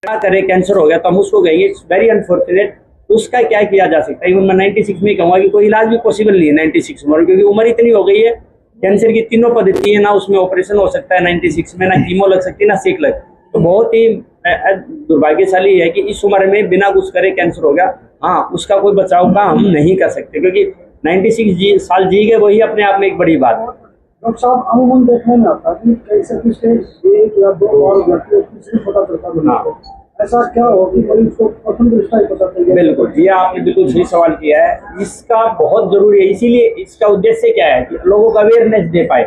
क्या करे, कैंसर हो गया तो हम उसको कहेंगे इट्स वेरी अनफॉर्चुनेट। उसका क्या किया जा सकता है? इवन मैं 96 में कहूँगा कि कोई इलाज भी पॉसिबल नहीं है 96 में, क्योंकि उम्र इतनी हो गई है। कैंसर की तीनों पद्धति है, ना उसमें ऑपरेशन हो सकता है 96 में, ना कीमो लग सकती है, ना सेक लग। तो बहुत ही दुर्भाग्यशाली है कि इस उम्र में बिना कुछ करे कैंसर हो गया। हाँ, उसका कोई बचाव का हम नहीं कर सकते, क्योंकि 96 साल जी गए, वही अपने आप में एक बड़ी बात है। डॉक्टर साहब, अमूमन देखने में आता है कि कैंसर की स्टेज 1 या 2 और जाती है, तीसरी पता चलता है। हाँ। ऐसा क्या हो कि मरीज को प्रथम दृष्टया पता चल? बिल्कुल, ये आपने बिल्कुल सही सवाल किया है। इसका बहुत जरूरी है, इसीलिए इसका उद्देश्य क्या है कि लोगों को अवेयरनेस दे पाए।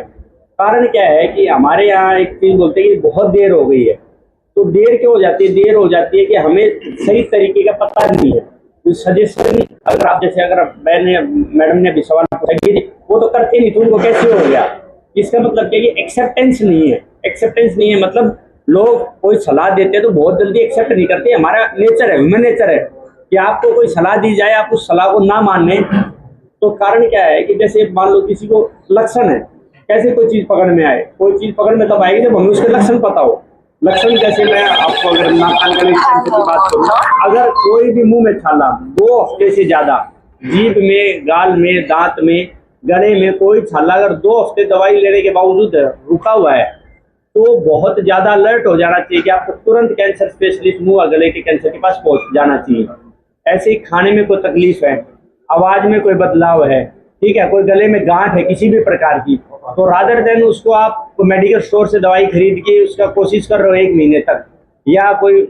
कारण क्या है कि हमारे यहाँ एक चीज बोलते हैं कि बहुत देर हो गई है। तो देर क्यों हो जाती है? देर हो जाती है कि हमें सही तरीके का पता नहीं है। तो सजेशन अगर आप जैसे अगर मैडम ने भी सवाल पूछा कि वो तो करते नहीं, तो उनको कैसे हो गया? इसका मतलब क्या है कि एक्सेप्टेंस नहीं है। एक्सेप्टेंस नहीं है मतलब लोग कोई सलाह देते हैं तो बहुत जल्दी एक्सेप्ट नहीं करते। हमारा नेचर है, ह्यूमन नेचर है कि आपको कोई सलाह दी जाए, आप उस सलाह को ना माने। तो कारण क्या है कि जैसे मान लो किसी को लक्षण है, कैसे कोई चीज पकड़ में आए? कोई चीज पकड़ में तब आएगी जब हमें उसके लक्षण पता हो। लक्षण जैसे मैं आपको अगर नाक कान गले की बात करूँ, अगर कोई भी मुंह में छाला 2 हफ्ते से ज्यादा, जीभ में, गाल में, दांत में, गले में कोई छाला अगर 2 हफ्ते दवाई लेने के बावजूद रुका हुआ है, तो बहुत ज्यादा अलर्ट हो जाना चाहिए कि आपको तुरंत कैंसर स्पेशलिस्ट मुंह और गले के कैंसर के पास पहुंच जाना चाहिए। ऐसे ही खाने में कोई तकलीफ है, आवाज में कोई बदलाव है, ठीक है, कोई गले में गांठ है किसी भी प्रकार की, तो रादर देन उसको आप मेडिकल स्टोर से दवाई खरीद के उसका कोशिश कर रहे हो 1 महीने तक, या कोई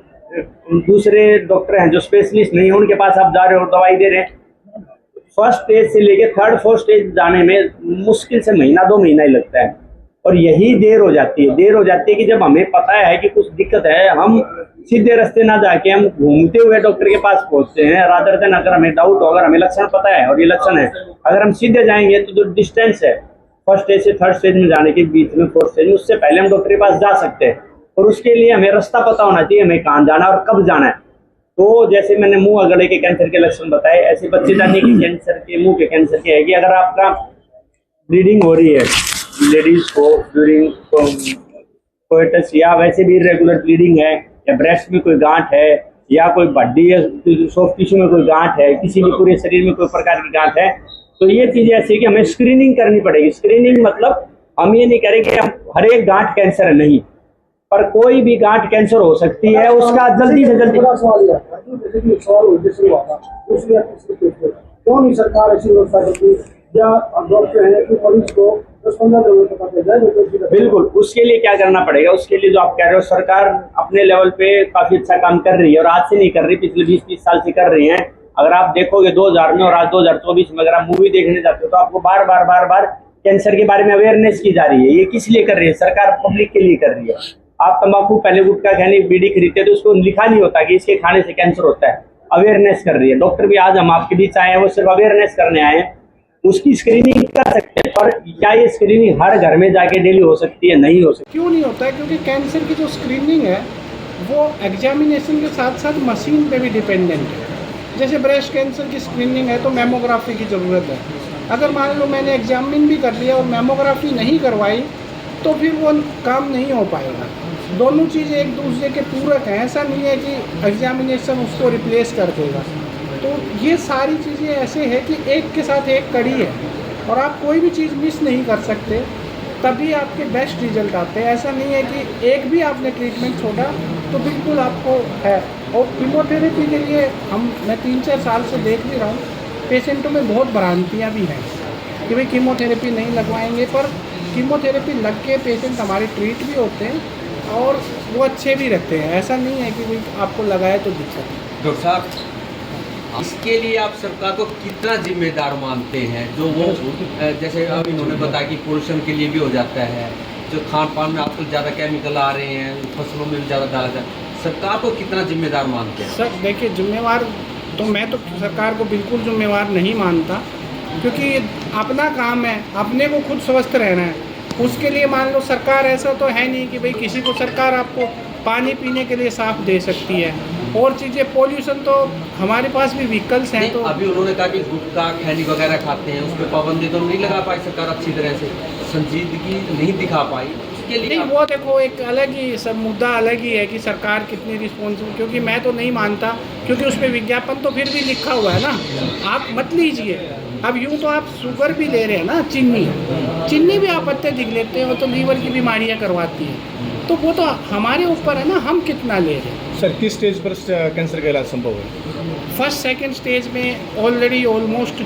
दूसरे डॉक्टर हैं जो स्पेशलिस्ट नहीं है उनके पास आप जा रहे हो दवाई दे रहे हैं, फर्स्ट स्टेज से लेके 3rd 4th स्टेज जाने में मुश्किल से महीना 2 महीना ही लगता है। और यही देर हो जाती है। देर हो जाती है कि जब हमें पता है कि कुछ दिक्कत है, हम सीधे रास्ते ना जाके हम घूमते हुए डॉक्टर के पास पहुंचते हैं। रादर देन अगर हमें डाउट हो, अगर हमें लक्षण पता है और ये लक्षण है, अगर हम सीधे जाएंगे तो जो डिस्टेंस है फर्स्ट स्टेज से 3rd स्टेज में जाने के बीच में, 4th स्टेज में, उससे पहले हम डॉक्टर के पास जा सकते हैं। और उसके लिए हमें रास्ता पता होना चाहिए, हमें कहाँ जाना और कब जाना है। तो जैसे मैंने मुंह और गले के कैंसर के लक्षण बताए, ऐसे बच्चेदानी के कैंसर के, मुंह के कैंसर के है कि अगर आपका ब्लीडिंग हो रही है लेडीज को ड्यूरिंग कोइटस, या वैसे भी रेगुलर ब्लीडिंग है, या ब्रेस्ट में कोई गांठ है, या कोई हड्डी या सॉफ्ट टिश्यू में कोई गांठ है, किसी भी पूरे शरीर में कोई प्रकार की गांठ है, तो ये चीजें ऐसी कि हमें स्क्रीनिंग करनी पड़ेगी। स्क्रीनिंग मतलब हम ये नहीं करें कि हम हर एक गांठ कैंसर है, नहीं, पर कोई भी गांठ कैंसर हो सकती है, उसका जल्दी से जल्दी। क्यों नहीं सरकार ऐसी व्यवस्था करती या डॉक्टर है कि मरीज को 10-15 दिन में पता चल जाए? बिल्कुल, उसके लिए क्या करना पड़ेगा? उसके लिए जो आप कह रहे हो, सरकार अपने लेवल पे काफी अच्छा काम कर रही है, और आज से नहीं कर रही, पिछले 20-30 साल से कर रही है। अगर आप देखोगे 2000 में और आज 2024 में अगर आप मूवी देखने जाते हो तो आपको बार बार कैंसर के बारे में अवेयरनेस की जा रही है। ये किस लिए कर रही है? सरकार पब्लिक के लिए कर रही है। आप तंबाकू पहले गुटखा खाने बीड़ी खरीदते तो उसको लिखा नहीं होता कि इसके खाने से कैंसर होता है, अवेयरनेस कर रही है। डॉक्टर भी आज हम आपके बीच आए हैं, वो सिर्फ अवेयरनेस करने आए हैं। उसकी स्क्रीनिंग कर सकते हैं, पर क्या ये स्क्रीनिंग हर घर में जाके डेली हो सकती है? नहीं हो सकती। क्यों नहीं होता है? क्योंकि कैंसर की जो स्क्रीनिंग है वो एग्जामिनेशन के साथ साथ मशीन पे भी डिपेंडेंट है। जैसे ब्रेस्ट कैंसर की स्क्रीनिंग है तो मेमोग्राफी की ज़रूरत है। अगर मान लो मैंने एग्जामिन भी कर लिया और मेमोग्राफी नहीं करवाई तो फिर वो काम नहीं हो पाएगा। दोनों चीज़ें एक दूसरे के पूरक हैं। ऐसा नहीं है कि एग्जामिनेशन उसको रिप्लेस कर देगा। तो ये सारी चीज़ें ऐसे है कि एक के साथ एक कड़ी है और आप कोई भी चीज़ मिस नहीं कर सकते, तभी आपके बेस्ट रिजल्ट आते हैं। ऐसा नहीं है कि एक भी आपने ट्रीटमेंट छोड़ा तो बिल्कुल आपको है। और कीमोथेरेपी के लिए मैं 3-4 साल से देख भी रहा हूँ, पेशेंटों में बहुत भ्रांतियाँ भी हैं कि भाई कीमोथेरेपी नहीं लगवाएंगे, पर कीमोथेरेपी लग के पेशेंट हमारे ट्रीट भी होते हैं और वो अच्छे भी रहते हैं। ऐसा नहीं है कि भाई आपको लगाए तो दिक्कत है। डॉक्टर साहब, इसके लिए आप सरकार को कितना जिम्मेदार मानते हैं? जो वो जैसे अब इन्होंने बताया कि पोल्यूशन के लिए भी हो जाता है, जो खान पान में आजकल ज़्यादा केमिकल आ रहे हैं, फसलों में भी ज़्यादा डाला जाता है, सरकार को कितना जिम्मेदार मानते हैं? सर देखिए, जिम्मेवार तो मैं तो सरकार को बिल्कुल जिम्मेवार नहीं मानता, क्योंकि अपना काम है, अपने को खुद स्वस्थ रहना है। उसके लिए मान लो सरकार ऐसा तो है नहीं कि भाई किसी को सरकार आपको पानी पीने के लिए साफ दे सकती है। और चीज़ें पोल्यूशन तो हमारे पास भी व्हीकल्स हैं। तो अभी उन्होंने कहा कि गुटखा खैनी वगैरह खाते हैं, उस पर पाबंदी तो नहीं लगा पाई सरकार अच्छी तरह से, संजीदगी नहीं दिखा पाई। उसके लिए नहीं, आप- वो देखो एक अलग ही सब मुद्दा अलग ही है कि सरकार कितनी रिस्पॉन्सिबल, क्योंकि मैं तो नहीं मानता, क्योंकि उस पर विज्ञापन तो फिर भी लिखा हुआ है ना, आप मत लीजिए। अब यूँ तो आप शुगर भी ले रहे हैं ना, चीनी भी आप अत्यधिक लेते हैं, वो तो लीवर की बीमारियाँ करवाती है, तो वो तो हमारे ऊपर है ना, हम कितना ले रहे हैं। सर किस स्टेज पर कैंसर का इलाज संभव है? फर्स्ट सेकंड स्टेज में ऑलरेडी ऑलमोस्ट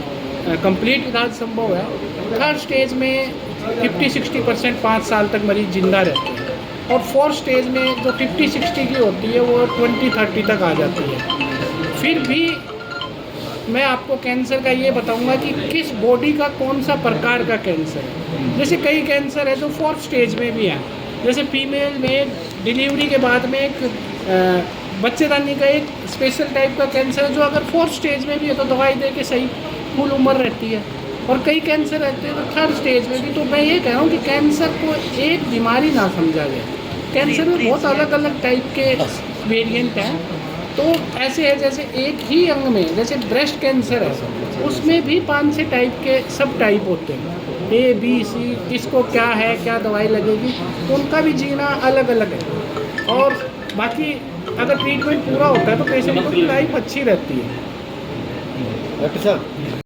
कंप्लीट इलाज संभव है। थर्ड स्टेज में 50-60% 5 साल तक मरीज जिंदा रहते हैं, और फोर्थ स्टेज में जो 50-60 की होती है वो 20-30 तक आ जाती है। फिर भी मैं आपको कैंसर का ये बताऊंगा कि किस बॉडी का कौन सा प्रकार का कैंसर है। जैसे कई कैंसर है जो फोर्थ स्टेज में भी है, जैसे फीमेल में डिलीवरी के बाद में एक बच्चेदानी का एक स्पेशल टाइप का कैंसर है जो अगर फोर्थ स्टेज में भी है तो दवाई दे के सही फुल उम्र रहती है, और कई कैंसर रहते हैं तो थर्ड स्टेज में भी। तो मैं ये कह रहा हूँ कि कैंसर को एक बीमारी ना समझा जाए, कैंसर में बहुत अलग अलग टाइप के वेरिएंट हैं। तो ऐसे है जैसे एक ही अंग में, जैसे ब्रेस्ट कैंसर है उसमें भी 5-6 टाइप के सब टाइप होते हैं, A, B, C, किसको क्या है, क्या दवाई लगेगी, उनका भी जीना अलग अलग है। और बाकी अगर ट्रीटमेंट पूरा होता है तो पेशेंट की लाइफ अच्छी रहती है। डॉक्टर साहब